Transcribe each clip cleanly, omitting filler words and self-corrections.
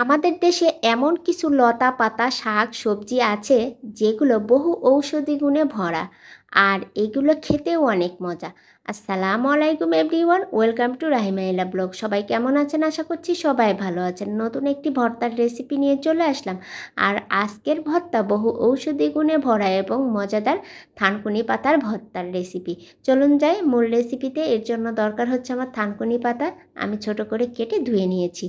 আমাদের দেশে এমন কিছু লতা পাতা শাক সবজি আছে যেগুলো বহু ঔষধি গুণে ভরা, আর এগুলো খেতেও অনেক মজা। আসসালামু আলাইকুম এভরিওয়ান, ওয়েলকাম টু রাহিমাইলা ব্লগ। সবাই কেমন আছেন? আশা করছি সবাই ভালো আছেন। নতুন একটি ভর্তার রেসিপি নিয়ে চলে আসলাম। আর আজকের ভর্তা বহু ঔষধি গুণে ভরা এবং মজাদার থানকুনি পাতার ভর্তার রেসিপি। চলুন যাই মূল রেসিপিতে। এর জন্য দরকার হচ্ছে আমার থানকুনি পাতা। আমি ছোট করে কেটে ধুয়ে নিয়েছি।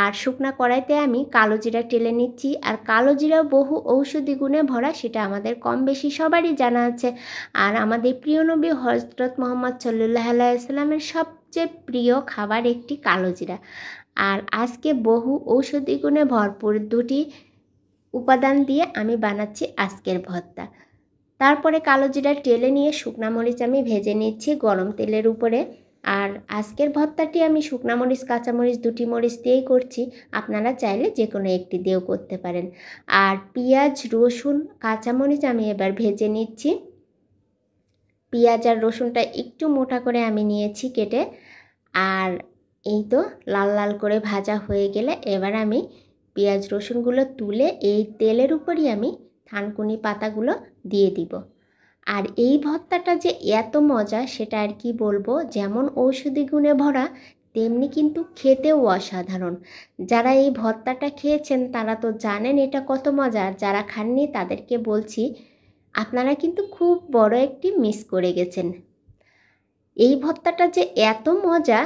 আর শুকনা কড়াইতে আমি কালো জিরা টেলে নিচ্ছি। আর কালো জিরা বহু ঔষধি গুণে ভরা, সেটা আমাদের কম বেশি সবারই জানা আছে। আর আমাদের প্রিয় নবী হজরত মোহাম্মদ সাল্লাল্লাহু আলাইহি ওয়াসাল্লামের সবচেয়ে প্রিয় খাবার একটি কালো জিরা। আর আজকে বহু ঔষধি গুণে ভরপুর দুটি উপাদান দিয়ে আমি বানাচ্ছি আজকের ভর্তা। তারপরে কালো জিরা টেলে নিয়ে শুকনা মরিচ আমি ভেজে নিচ্ছি গরম তেলের উপরে। আর আজকের ভর্তাটি আমি শুকনা মরিচ কাঁচামরিচ দুটি মরিচ দিয়েই করছি, আপনারা চাইলে যে কোনো একটি দিয়েও করতে পারেন। আর পেঁয়াজ রসুন কাঁচামরিচ আমি এবার ভেজে নিচ্ছি। পেঁয়াজ আর রসুনটা একটু মোটা করে আমি নিয়েছি কেটে। আর এই তো লাল লাল করে ভাজা হয়ে গেলে এবার আমি পেঁয়াজ রসুনগুলো তুলে এই তেলের উপরই আমি থানকুনি পাতাগুলো দিয়ে দিব। আর এই ভর্তাটা যে এত মজা সেটা আর কি বলবো। যেমন ঔষধি গুণে ভরা, তেমনি কিন্তু খেতেও অসাধারণ। যারা এই ভর্তাটা খেয়েছেন তারা তো জানেন এটা কত মজা। আর যারা খাননি তাদেরকে বলছি, আপনারা কিন্তু খুব বড় একটি মিস করে গেছেন। এই ভর্তাটা যে এত মজা,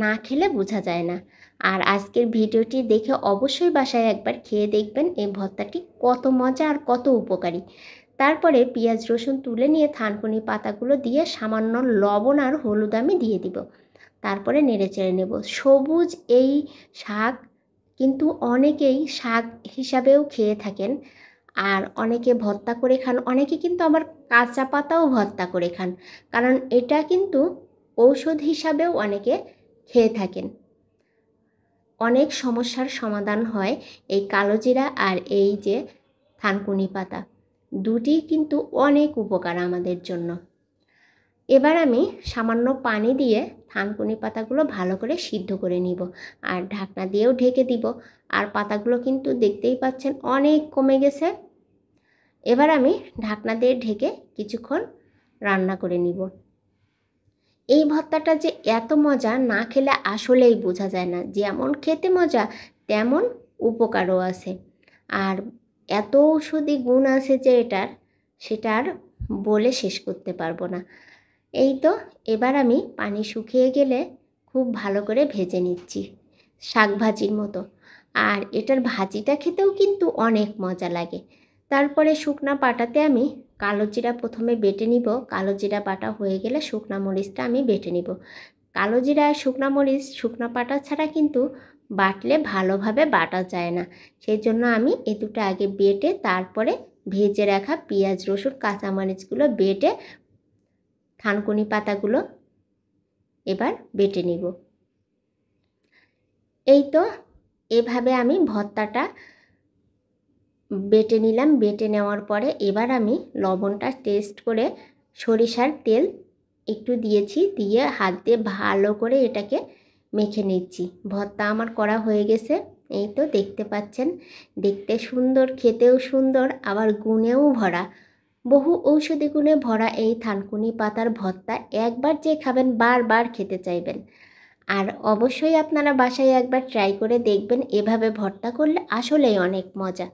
না খেলে বোঝা যায় না। আর আজকের ভিডিওটি দেখে অবশ্যই বাসায় একবার খেয়ে দেখবেন এই ভর্তাটি কত মজা আর কত উপকারী। তারপরে পেঁয়াজ রসুন তুলে নিয়ে থানকুনি পাতাগুলো দিয়ে সামান্য লবণ আর হলুদ আমি দিয়ে দিব। তারপরে নেড়ে চেড়ে নেব। সবুজ এই শাক কিন্তু অনেকেই শাক হিসাবেও খেয়ে থাকেন, আর অনেকে ভর্তা করে খান, অনেকে কিন্তু আবার কাঁচা পাতাও ভর্তা করে খান, কারণ এটা কিন্তু ঔষধ হিসাবেও অনেকে খেয়ে থাকেন। অনেক সমস্যার সমাধান হয় এই কালো জিরা আর এই যে থানকুনি পাতা, দুটি কিন্তু অনেক উপকার আমাদের জন্য। এবার আমি সামান্য পানি দিয়ে থানকুনি পাতাগুলো ভালো করে সিদ্ধ করে নিব, আর ঢাকনা দিয়েও ঢেকে দিব। আর পাতাগুলো কিন্তু দেখতেই পাচ্ছেন অনেক কমে গেছে। এবার আমি ঢাকনা দিয়ে ঢেকে কিছুক্ষণ রান্না করে নিব। এই ভর্তাটা যে এত মজা, না খেলে আসলেই বোঝা যায় না। যেমন খেতে মজা, তেমন উপকারও আছে। আর এত ঔষধি গুণ আছে যে সেটা আর বলে শেষ করতে পারবো না। এই তো এবার আমি পানি শুকিয়ে গেলে খুব ভালো করে ভেজে নিচ্ছি, শাক ভাজির মতো। আর এটার ভাজিটা খেতেও কিন্তু অনেক মজা লাগে। তারপরে শুকনা পাটাতে আমি কালো জিরা প্রথমে বেটে নিব। কালো জিরা বাটা হয়ে গেলে শুকনা মরিচটা আমি বেটে নিব। কালো জিরা আর শুকনা মরিচ শুকনা পাটা ছাড়া কিন্তু বাটলে ভালোভাবে বাটা যায় না। সেই জন্য আমি এই দুটো আগে বেটে তারপরে ভেজে রাখা পেঁয়াজ রসুন কাঁচামরিচগুলো বেটে থানকুনি পাতাগুলো এবার বেটে নিব। এই তো এভাবে আমি ভর্তাটা বেটে নিলাম। বেটে নেওয়ার পরে এবার আমি লবণটা টেস্ট করে সরিষার তেল একটু দিয়েছি, দিয়ে হাত দিয়ে ভালো করে এটাকে মেখে নিচ্ছি। ভর্তা আমার করা হয়ে গেছে। এই তো দেখতে পাচ্ছেন, দেখতে সুন্দর, খেতেও সুন্দর, আবার গুণেও ভরা। বহু ঔষধি গুণে ভরা এই থানকুনি পাতার ভর্তা একবার যে খাবেন বারবার খেতে চাইবেন। আর অবশ্যই আপনারা বাসায় একবার ট্রাই করে দেখবেন। এভাবে ভর্তা করলে আসলেই অনেক মজা।